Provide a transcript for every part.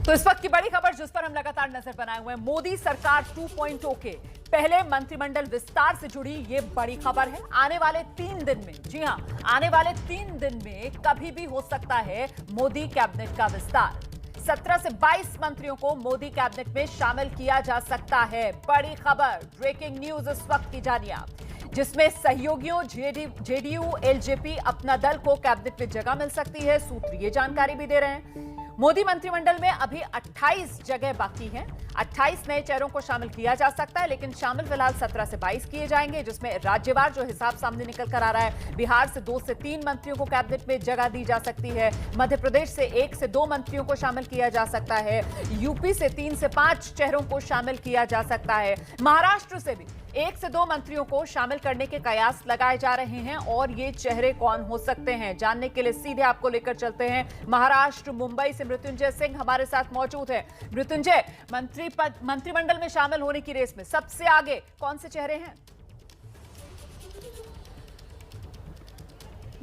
तो इस वक्त की बड़ी खबर जिस पर हम लगातार नजर बनाए हुए हैं, मोदी सरकार 2.0 के पहले मंत्रिमंडल विस्तार से जुड़ी ये बड़ी खबर है। आने वाले 3 दिन में, जी हां, आने वाले 3 दिन में कभी भी हो सकता है मोदी कैबिनेट का विस्तार। 17 से 22 मंत्रियों को मोदी कैबिनेट में शामिल किया जा सकता है। बड़ी खबर, ब्रेकिंग न्यूज इस वक्त की जानिए आप, जिसमें सहयोगियों जेडीयू एलजेपी अपना दल को कैबिनेट में जगह मिल सकती है। सूत्र ये जानकारी भी दे रहे हैं। मोदी मंत्रिमंडल में अभी 28 जगह बाकी हैं। 28 नए चेहरों को शामिल किया जा सकता है, लेकिन शामिल फिलहाल 17 से 22 किए जाएंगे, जिसमें राज्यवार जो हिसाब सामने निकल कर आ रहा है, बिहार से 2 से 3 मंत्रियों को कैबिनेट में जगह दी जा सकती है, मध्य प्रदेश से 1 से 2 मंत्रियों को शामिल किया जा सकता है, यूपी से 3 से 5 चेहरों को शामिल किया जा सकता है, महाराष्ट्र से भी 1 से 2 मंत्रियों को शामिल करने के कयास लगाए जा रहे हैं। और ये चेहरे कौन हो सकते हैं, जानने के लिए सीधे आपको लेकर चलते हैं महाराष्ट्र, मुंबई से मृत्युंजय सिंह हमारे साथ मौजूद है। मृत्युंजय, मंत्रिमंडल में शामिल होने की रेस में सबसे आगे कौन से चेहरे हैं?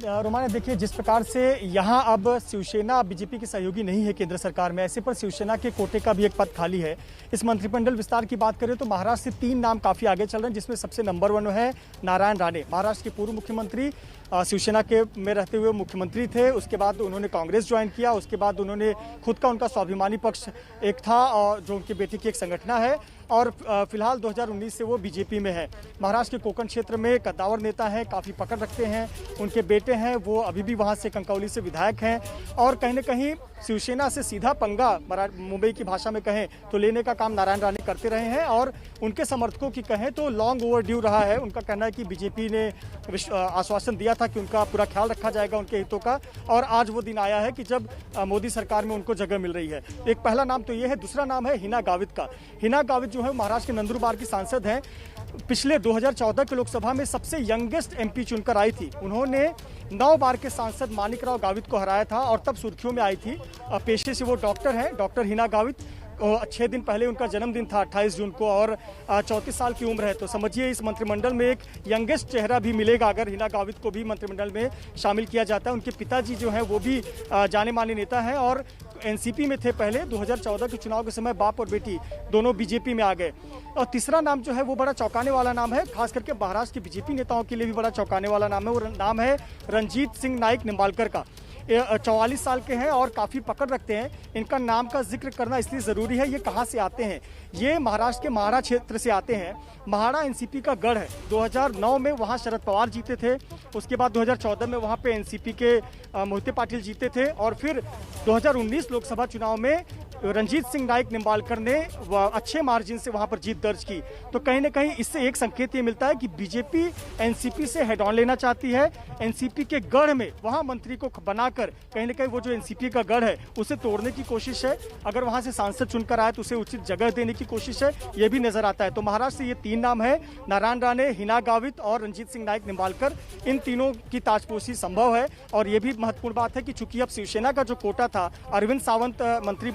रोमाना, देखिए जिस प्रकार से यहाँ अब शिवसेना बीजेपी की सहयोगी नहीं है केंद्र सरकार में, ऐसे पर शिवसेना के कोटे का भी एक पद खाली है। इस मंत्रिमंडल विस्तार की बात करें तो महाराष्ट्र से 3 नाम काफ़ी आगे चल रहे हैं, जिसमें सबसे नंबर 1 है नारायण राणे। महाराष्ट्र के पूर्व मुख्यमंत्री, शिवसेना के में रहते हुए मुख्यमंत्री थे, उसके बाद उन्होंने कांग्रेस ज्वाइन किया, उसके बाद उन्होंने खुद का उनका स्वाभिमानी पक्ष एक था जो उनकी बेटी की एक संगठन है, और फिलहाल 2019 से वो बीजेपी में है। महाराष्ट्र के कोंकण क्षेत्र में कद्दावर नेता हैं, काफ़ी पकड़ रखते हैं, उनके बेटे हैं वो अभी भी वहाँ से कनकौली से विधायक हैं, और कहीं न कहीं शिवसेना से सीधा पंगा मुंबई की भाषा में कहें तो लेने का काम नारायण राणे करते रहे हैं। और उनके समर्थकों की कहें तो लॉन्ग ओवरड्यू रहा है। उनका कहना है कि बीजेपी ने आश्वासन दिया था कि उनका पूरा ख्याल रखा जाएगा उनके हितों का, और आज वो दिन आया है कि जब मोदी सरकार में उनको जगह मिल रही है। एक पहला नाम तो ये है, दूसरा नाम है हिना गावित का। हिना गावित जो है महाराष्ट्र के नंदुरबार की सांसद हैं, पिछले 2014 के लोकसभा में सबसे यंगेस्ट एमपी चुनकर आई थी। उन्होंने 9 बार के सांसद मानिकराव गावित को हराया था और तब सुर्खियों में आई थी। पेशे से वो डॉक्टर हैं, डॉक्टर हिना गावित। 6 दिन पहले उनका जन्मदिन था 28 जून को, और 34 साल की उम्र है। तो समझिए इस मंत्रिमंडल में एक यंगेस्ट चेहरा भी मिलेगा अगर हिना गावित को भी मंत्रिमंडल में शामिल किया जाता है। उनके पिताजी जो हैं वो भी जाने माने नेता हैं और एनसीपी में थे पहले। 2014 के चुनाव के समय बाप और बेटी दोनों बीजेपी में आ गए। और तीसरा नाम जो है वो बड़ा चौंकाने वाला नाम है, खास करके महाराष्ट्र के बीजेपी नेताओं के लिए भी बड़ा चौंकाने वाला नाम है। वो नाम है रणजीत सिंह नाइक निम्बालकर का। 44 साल के हैं और काफ़ी पकड़ रखते हैं। इनका नाम का जिक्र करना इसलिए ज़रूरी है, ये कहाँ से आते हैं? ये महाराष्ट्र के महाड़ा क्षेत्र से आते हैं। महाड़ा एनसीपी का गढ़ है। 2009 में वहाँ शरद पवार जीते थे, उसके बाद 2014 में वहाँ पे एनसीपी के मोहिते पाटिल जीते थे, और फिर 2019 लोकसभा चुनाव में रणजीत सिंह नाइक निम्बालकर ने अच्छे मार्जिन से वहाँ पर जीत दर्ज की। तो कहीं ना कहीं इससे एक संकेत ये मिलता है कि बीजेपी एनसीपी से हेड ऑन लेना चाहती है। एनसीपी के गढ़ में वहाँ मंत्री को बनाकर कहीं ना कहीं वो जो एनसीपी का गढ़ है उसे तोड़ने की कोशिश है। अगर वहाँ से सांसद चुनकर आए तो उसे उचित जगह देने की कोशिश है, ये भी नजर आता है। तो महाराष्ट्र से ये 3 नाम है, नारायण राणे, हिना गावित और रणजीत सिंह नाइक निम्बालकर। इन तीनों की ताजपोशी संभव है। और ये भी महत्वपूर्ण बात है कि चूंकि अब शिवसेना का जो कोटा था, अरविंद सावंत मंत्री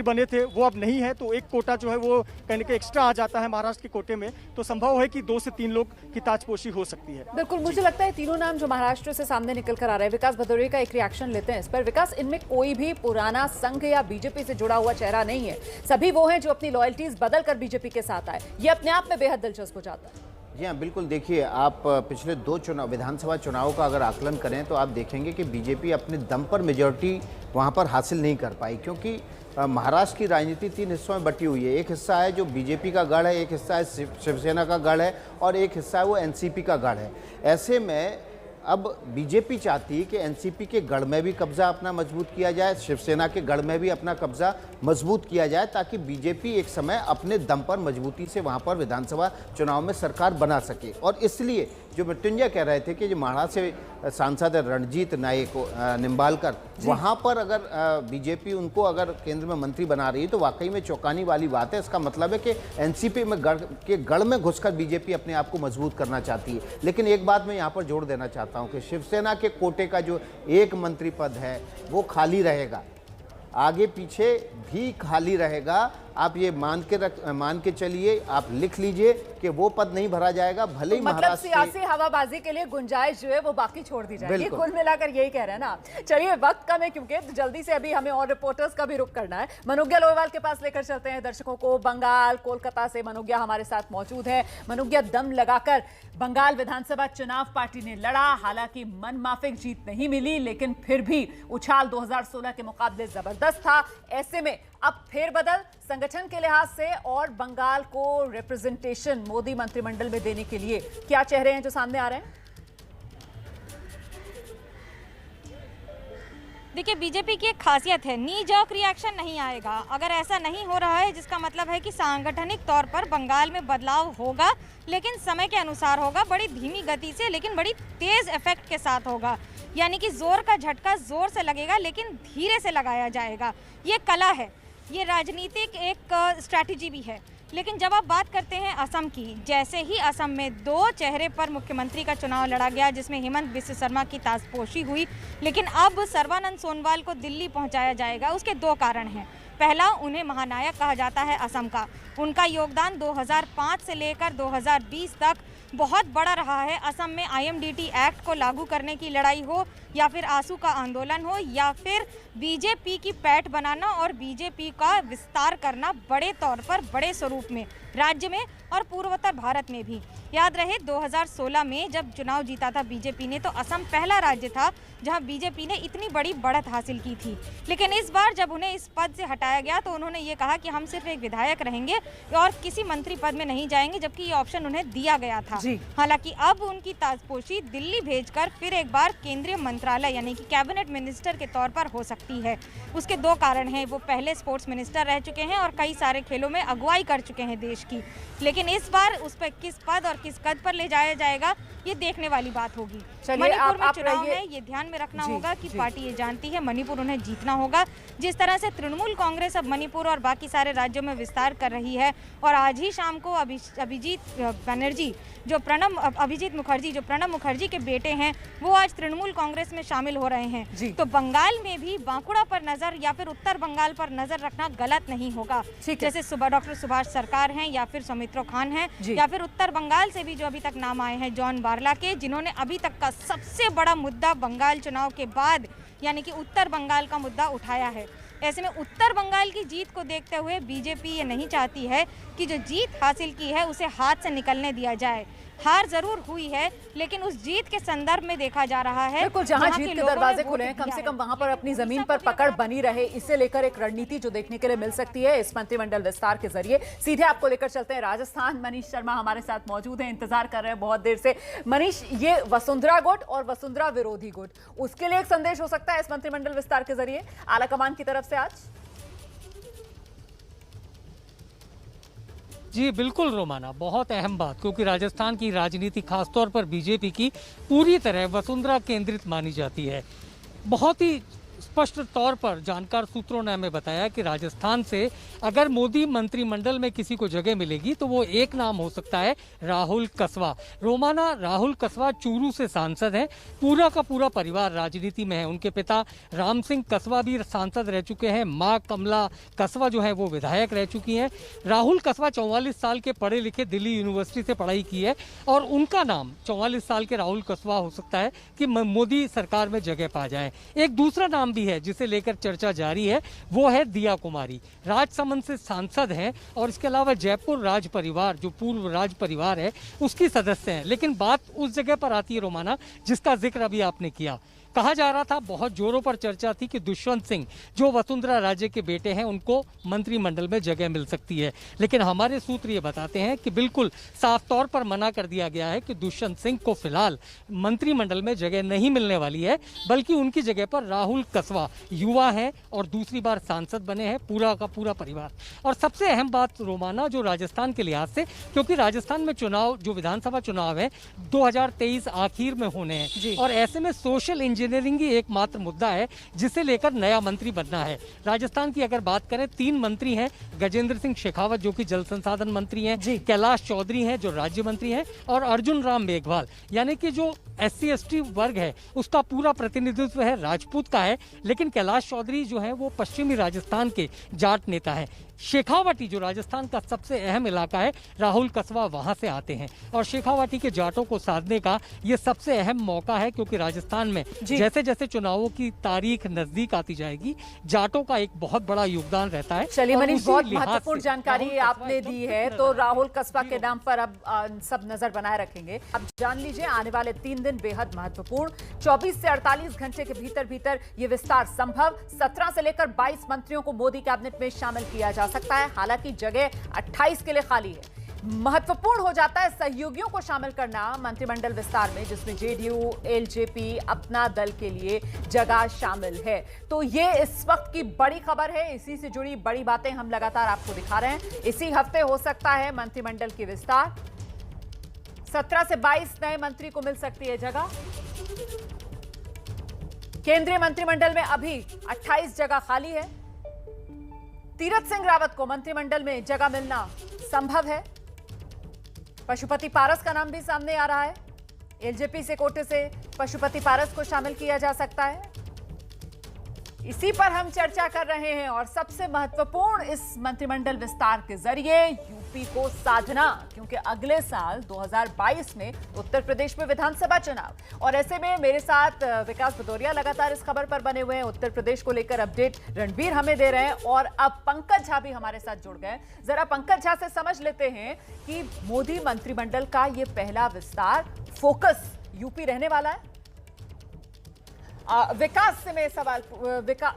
बने थे, वो अब नहीं है, तो एक कोटा जो है वो कहीं ना कहीं एक्स्ट्रा आ जाता है महाराष्ट्र के कोटे में। तो संभव है कि 2 से 3 लोग की ताजपोशी हो सकती है। बिल्कुल, मुझे लगता है तीनों नाम जो महाराष्ट्र से सामने निकल कर आ रहे हैं, विकास भदौरिया का एक रिएक्शन लेते हैं इस पर। विकास, इनमें कोई भी पुराना संघ या बीजेपी से जुड़ा हुआ चेहरा नहीं है, सभी वो हैं जो अपनी लॉयल्टीज बदल कर बीजेपी के साथ आए। ये अपने आप में बेहद दिलचस्प हो जाता है। जी हाँ, बिल्कुल। देखिए, आप पिछले 2 विधानसभा चुनाव का अगर आकलन करें तो आप देखेंगे कि बीजेपी अपने दम पर मेजॉरिटी वहाँ पर हासिल नहीं कर पाई, क्योंकि महाराष्ट्र की राजनीति 3 हिस्सों में बटी हुई है। एक हिस्सा है जो बीजेपी का गढ़ है, एक हिस्सा है शिवसेना का गढ़ है, और एक हिस्सा है वो एनसीपी का गढ़ है। ऐसे में अब बीजेपी चाहती है कि एनसीपी के गढ़ में भी कब्जा अपना मजबूत किया जाए, शिवसेना के गढ़ में भी अपना कब्जा मजबूत किया जाए, ताकि बीजेपी एक समय अपने दम पर मजबूती से वहां पर विधानसभा चुनाव में सरकार बना सके। और इसलिए जो मृत्युंजय कह रहे थे कि जो महाड़ा से सांसद है रणजीत नाइक निम्बालकर, वहां पर अगर बीजेपी उनको अगर केंद्र में मंत्री बना रही है तो वाकई में चौंकाने वाली बात है। इसका मतलब है कि एनसीपी में गढ़ में घुसकर बीजेपी अपने आप को मजबूत करना चाहती है। लेकिन एक बात मैं यहाँ पर जोड़ देना चाहता हूँ कि शिवसेना के कोटे का जो एक मंत्री पद है वो खाली रहेगा, आगे पीछे भी खाली रहेगा आप ये मान के चलिए, आप लिख लीजिए कि वो पद नहीं भरा जाएगा, भले ही मतलब महाराष्ट्र सियासी हवाबाजी के लिए गुंजाइश जो है वो बाकी छोड़ दी जाएगी। बिल्कुल। कुल मिलाकर यही कह रहे हैं ना। चलिए वक्त कम है क्योंकि तो जल्दी से अभी हमें और रिपोर्टर्स का भी रुख करना है। मनोज्ञा लोहेवाल के पास लेकर चलते हैं दर्शकों को। बंगाल कोलकाता से मनोज्ञा हमारे साथ मौजूद है। मनोज्ञा, दम लगाकर बंगाल विधानसभा चुनाव पार्टी ने लड़ा, हालांकि मनमाफिक जीत नहीं मिली, लेकिन फिर भी उछाल 2016 के मुकाबले जबरदस्त था। ऐसे में अब फेरबदल संगठन के लिहाज से और बंगाल को रिप्रेजेंटेशन मोदी मंत्रिमंडल में देने के लिए क्या चेहरे हैं जो सामने आ रहे हैं? देखिए, बीजेपी की एक खासियत है, नी जर्क रिएक्शन नहीं आएगा। अगर ऐसा नहीं हो रहा है जिसका मतलब है कि सांगठनिक तौर पर बंगाल में बदलाव होगा, लेकिन समय के अनुसार होगा, बड़ी धीमी गति से लेकिन बड़ी तेज इफेक्ट के साथ होगा। यानी कि जोर का झटका जोर से लगेगा लेकिन धीरे से लगाया जाएगा। ये कला है, ये राजनीतिक एक स्ट्रैटेजी भी है। लेकिन जब आप बात करते हैं असम की, जैसे ही असम में 2 चेहरे पर मुख्यमंत्री का चुनाव लड़ा गया जिसमें हेमंत बिस्व शर्मा की ताजपोशी हुई, लेकिन अब सर्बानंद सोनोवाल को दिल्ली पहुंचाया जाएगा। उसके 2 कारण हैं। पहला, उन्हें महानायक कहा जाता है असम का। उनका योगदान 2005 से लेकर 2020 तक बहुत बड़ा रहा है। असम में IMDT एक्ट को लागू करने की लड़ाई हो, या फिर आंसू का आंदोलन हो, या फिर बीजेपी की पैठ बनाना और बीजेपी का विस्तार करना बड़े तौर पर, बड़े स्वरूप में राज्य में और पूर्वोत्तर भारत में भी। याद रहे 2016 में जब चुनाव जीता था बीजेपी ने, तो असम पहला राज्य था जहां बीजेपी ने इतनी बड़ी बढ़त हासिल की थी। लेकिन इस बार जब उन्हें इस पद से हटाया गया तो उन्होंने ये कहा कि हम सिर्फ एक विधायक रहेंगे और किसी मंत्री पद में नहीं जाएंगे, जबकि ये ऑप्शन उन्हें दिया गया था। हालांकि अब उनकी ताजपोशी दिल्ली भेजकर फिर एक बार केंद्रीय मंत्रालय यानी कि कैबिनेट मिनिस्टर के तौर पर हो सकती है। उसके 2 कारण हैं। वो पहले स्पोर्ट्स मिनिस्टर रह चुके हैं और कई सारे खेलों में अगुवाई कर चुके हैं देश की। लेकिन इस बार उस पर किस पद और किस कद पर ले जाया जाएगा, ये देखने वाली बात होगी। मणिपुर में चुनाव है, ये ध्यान में रखना होगा कि पार्टी ये जानती है मणिपुर उन्हें जीतना होगा। जिस तरह से तृणमूल कांग्रेस अब मणिपुर और बाकी सारे राज्यों में विस्तार कर रही है, और आज ही शाम को अभिजीत मुखर्जी जो प्रणब मुखर्जी के बेटे हैं, वो आज तृणमूल कांग्रेस में शामिल हो रहे हैं। तो बंगाल में भी बांकुड़ा पर नजर या फिर उत्तर बंगाल पर नजर रखना गलत नहीं होगा। जैसे डॉक्टर सुभाष सरकार हैं, या फिर सौमित्रो खान हैं, या फिर उत्तर बंगाल से भी जो अभी तक नाम आए हैं जॉन बारला के, जिन्होंने अभी तक का सबसे बड़ा मुद्दा बंगाल चुनाव के बाद यानी कि उत्तर बंगाल का मुद्दा उठाया है। ऐसे में उत्तर बंगाल की जीत को देखते हुए बीजेपी ये नहीं चाहती है कि जो जीत हासिल की है उसे हाथ से निकलने दिया जाए। हार जरूर हुई है, लेकिन उस जीत के संदर्भ में देखा जा रहा है बिल्कुल जहां जीत के दरवाजे खुले हैं, कम से कम वहां पर अपनी जमीन पर पकड़ बनी रहे, इसे लेकर एक रणनीति जो देखने के लिए मिल सकती है इस मंत्रिमंडल विस्तार के जरिए। सीधे आपको लेकर चलते हैं राजस्थान। मनीष शर्मा हमारे साथ मौजूद हैं, इंतजार कर रहे हैं बहुत देर से। मनीष, ये वसुंधरा गुट और वसुंधरा विरोधी गुट, उसके लिए एक संदेश हो सकता है इस मंत्रिमंडल विस्तार के जरिए आलाकमान की तरफ से आज? जी बिल्कुल रोमाना, बहुत अहम बात, क्योंकि राजस्थान की राजनीति खासतौर पर बीजेपी की पूरी तरह वसुंधरा केंद्रित मानी जाती है। बहुत ही स्पष्ट तौर पर जानकार सूत्रों ने हमें बताया कि राजस्थान से अगर मोदी मंत्रिमंडल में किसी को जगह मिलेगी तो वो एक नाम हो सकता है राहुल कसवा। रोमाना, राहुल कसवा चूरू से सांसद हैं, पूरा का पूरा परिवार राजनीति में है। उनके पिता राम सिंह कसवा भी सांसद रह चुके हैं, माँ कमला कसवा जो है वो विधायक रह चुकी हैं। राहुल कसवा 44 साल के पढ़े लिखे, दिल्ली यूनिवर्सिटी से पढ़ाई की है, और उनका नाम 44 साल के राहुल कसवा हो सकता है कि मोदी सरकार में जगह पा जाए। एक दूसरा नाम भी है जिसे लेकर चर्चा जारी है, वो है दिया कुमारी, राजसमंद से सांसद हैं, और इसके अलावा जयपुर राज परिवार जो पूर्व राज परिवार है उसकी सदस्य हैं। लेकिन बात उस जगह पर आती है रोमाना जिसका जिक्र अभी आपने किया। कहा जा रहा था, बहुत जोरों पर चर्चा थी कि दुष्यंत सिंह जो वसुंधरा राजे के बेटे हैं उनको मंत्रिमंडल में जगह मिल सकती है, लेकिन हमारे सूत्र ये बताते हैं कि बिल्कुल साफ तौर पर मना कर दिया गया है कि दुष्यंत सिंह को फिलहाल मंत्रिमंडल में जगह नहीं मिलने वाली है, बल्कि उनकी जगह पर राहुल कसवा युवा हैं और दूसरी बार सांसद बने हैं, पूरा का पूरा परिवार। और सबसे अहम बात रोमाना जो राजस्थान के लिहाज से, क्योंकि राजस्थान में चुनाव जो विधानसभा चुनाव है 2023 आखिर में होने हैं, और ऐसे में सोशल इंजीनियरिंग ही एकमात्र मुद्दा है जिसे लेकर नया मंत्री बनना है। राजस्थान की अगर बात करें, 3 मंत्री हैं, गजेंद्र सिंह शेखावत जो कि जल संसाधन मंत्री हैं, कैलाश चौधरी हैं जो राज्य मंत्री हैं, और अर्जुन राम मेघवाल, यानी कि जो SC ST वर्ग है उसका पूरा प्रतिनिधित्व है राजपूत का है, लेकिन कैलाश चौधरी जो है वो पश्चिमी राजस्थान के जाट नेता है। शेखावाटी जो राजस्थान का सबसे अहम इलाका है, राहुल कसवा वहां से आते हैं, और शेखावाटी के जाटों को साधने का ये सबसे अहम मौका है, क्योंकि राजस्थान में जैसे जैसे चुनावों की तारीख नजदीक आती जाएगी, जाटों का एक बहुत बड़ा योगदान रहता है। चलिए मनीष, बहुत महत्वपूर्ण जानकारी आपने दी है, तो राहुल कसवा के नाम पर अब सब नजर बनाए रखेंगे। अब जान लीजिए, आने वाले 3 दिन बेहद महत्वपूर्ण, 24 से 48 घंटे के भीतर ये विस्तार संभव। 17 से लेकर 22 मंत्रियों को मोदी कैबिनेट में शामिल किया जा सकता है, हालांकि जगह 28 के लिए खाली है। महत्वपूर्ण हो जाता है सहयोगियों को शामिल करना मंत्रिमंडल विस्तार में, जिसमें JDU, LJP, अपना दल के लिए जगह शामिल है। तो ये इस वक्त की बड़ी खबर है, इसी से जुड़ी बड़ी बातें हम लगातार आपको दिखा रहे हैं। इसी हफ्ते हो सकता है मंत्रिमंडल की विस्तार, 17 से 22 नए मंत्री को मिल सकती है जगह। केंद्रीय मंत्रिमंडल में अभी 28 जगह खाली है। तीरथ सिंह रावत को मंत्रिमंडल में जगह मिलना संभव है। पशुपति पारस का नाम भी सामने आ रहा है, LJP से कोटे से पशुपति पारस को शामिल किया जा सकता है। इसी पर हम चर्चा कर रहे हैं, और सबसे महत्वपूर्ण इस मंत्रिमंडल विस्तार के जरिए यूपी को साधना, क्योंकि अगले साल 2022 में उत्तर प्रदेश में विधानसभा चुनाव, और ऐसे में मेरे साथ विकास भदौरिया लगातार इस खबर पर बने हुए हैं। उत्तर प्रदेश को लेकर अपडेट रणबीर हमें दे रहे हैं, और अब पंकज झा भी हमारे साथ जुड़ गए। जरा पंकज झा से समझ लेते हैं कि मोदी मंत्रिमंडल का ये पहला विस्तार, फोकस यूपी रहने वाला है। विकास से मैं सवाल,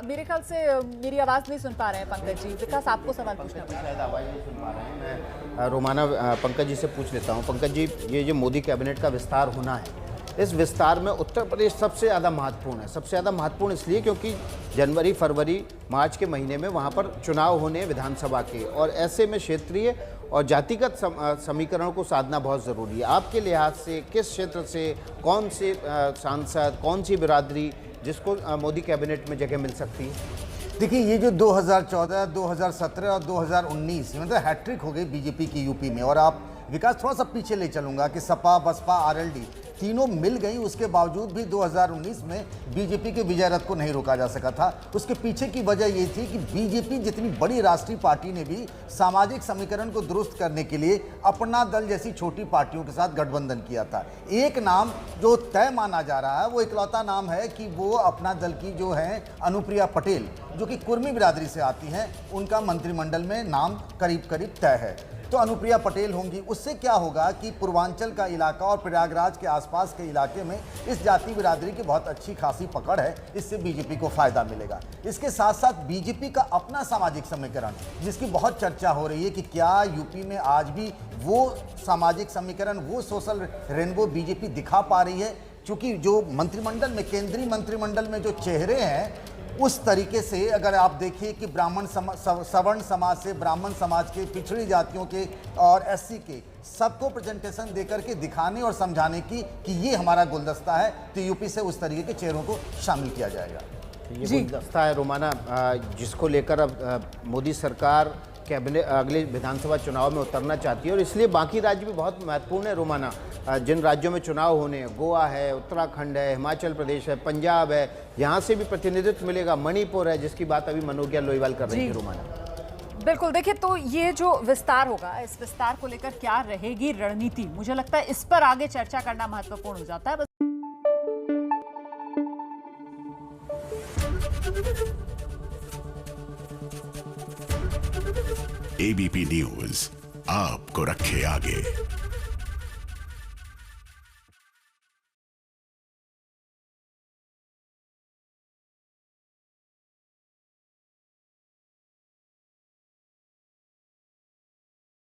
मेरे ख्याल से मेरी आवाज नहीं सुन पा रहे हैं पंकज जी। विकास, आपको सवाल पूछना है। शायद आवाज नहीं सुन पा रहे हैं। मैं रोमाना पंकज जी से पूछ लेता हूं। पंकज जी, ये जो मोदी कैबिनेट का विस्तार होना है, इस विस्तार में उत्तर प्रदेश सबसे ज़्यादा महत्वपूर्ण है। सबसे ज़्यादा महत्वपूर्ण इसलिए क्योंकि जनवरी, फरवरी, मार्च के महीने में वहाँ पर चुनाव होने विधानसभा के, और ऐसे में क्षेत्रीय और जातिगत समीकरणों को साधना बहुत ज़रूरी है। आपके लिहाज से किस क्षेत्र से कौन से सांसद, कौन सी बिरादरी जिसको मोदी कैबिनेट में जगह मिल सकती है? देखिए, ये जो 2014, 2017 और 2019 मतलब हैट्रिक हो गई बीजेपी की यूपी में। और आप विकास, थोड़ा सा पीछे ले चलूंगा कि सपा, बसपा, RLD तीनों मिल गई, उसके बावजूद भी 2019 में बीजेपी के विजय रथ को नहीं रोका जा सका था। उसके पीछे की वजह ये थी कि बीजेपी जितनी बड़ी राष्ट्रीय पार्टी ने भी सामाजिक समीकरण को दुरुस्त करने के लिए अपना दल जैसी छोटी पार्टियों के साथ गठबंधन किया था। एक नाम जो तय माना जा रहा है, वो इकलौता नाम है कि वो अपना दल की जो है अनुप्रिया पटेल, जो कि कुर्मी बिरादरी से आती हैं, उनका मंत्रिमंडल में नाम करीब करीब तय है। तो अनुप्रिया पटेल होंगी। उससे क्या होगा कि पूर्वांचल का इलाका और प्रयागराज के आसपास के इलाके में इस जाति बिरादरी की बहुत अच्छी खासी पकड़ है, इससे बीजेपी को फायदा मिलेगा। इसके साथ साथ बीजेपी का अपना सामाजिक समीकरण, जिसकी बहुत चर्चा हो रही है कि क्या यूपी में आज भी वो सामाजिक समीकरण, वो सोशल रेनबो बीजेपी दिखा पा रही है। क्योंकि जो मंत्रिमंडल में, केंद्रीय मंत्रिमंडल में जो चेहरे हैं, उस तरीके से अगर आप देखिए कि सवर्ण समाज से, ब्राह्मण समाज के, पिछड़ी जातियों के और SC के, सबको प्रेजेंटेशन देकर के दिखाने और समझाने की कि ये हमारा गुलदस्ता है, तो यूपी से उस तरीके के चेहरों को शामिल किया जाएगा। ये गुलदस्ता है रोमाना, जिसको लेकर अब मोदी सरकार कैबिनेट अगले विधानसभा चुनाव में उतरना चाहती है, और इसलिए बाकी राज्य भी बहुत महत्वपूर्ण है रोमाना। जिन राज्यों में चुनाव होने हैं, गोवा है, उत्तराखंड है, हिमाचल प्रदेश है, पंजाब है, यहाँ से भी प्रतिनिधित्व मिलेगा। मणिपुर है, जिसकी बात अभी मनोज्ञा लोईवाल कर रही है रोमाना। बिल्कुल, देखिए, तो ये जो विस्तार होगा, इस विस्तार को लेकर क्या रहेगी रणनीति, मुझे लगता है इस पर आगे चर्चा करना महत्वपूर्ण हो जाता है। ABP न्यूज आपको रखे आगे।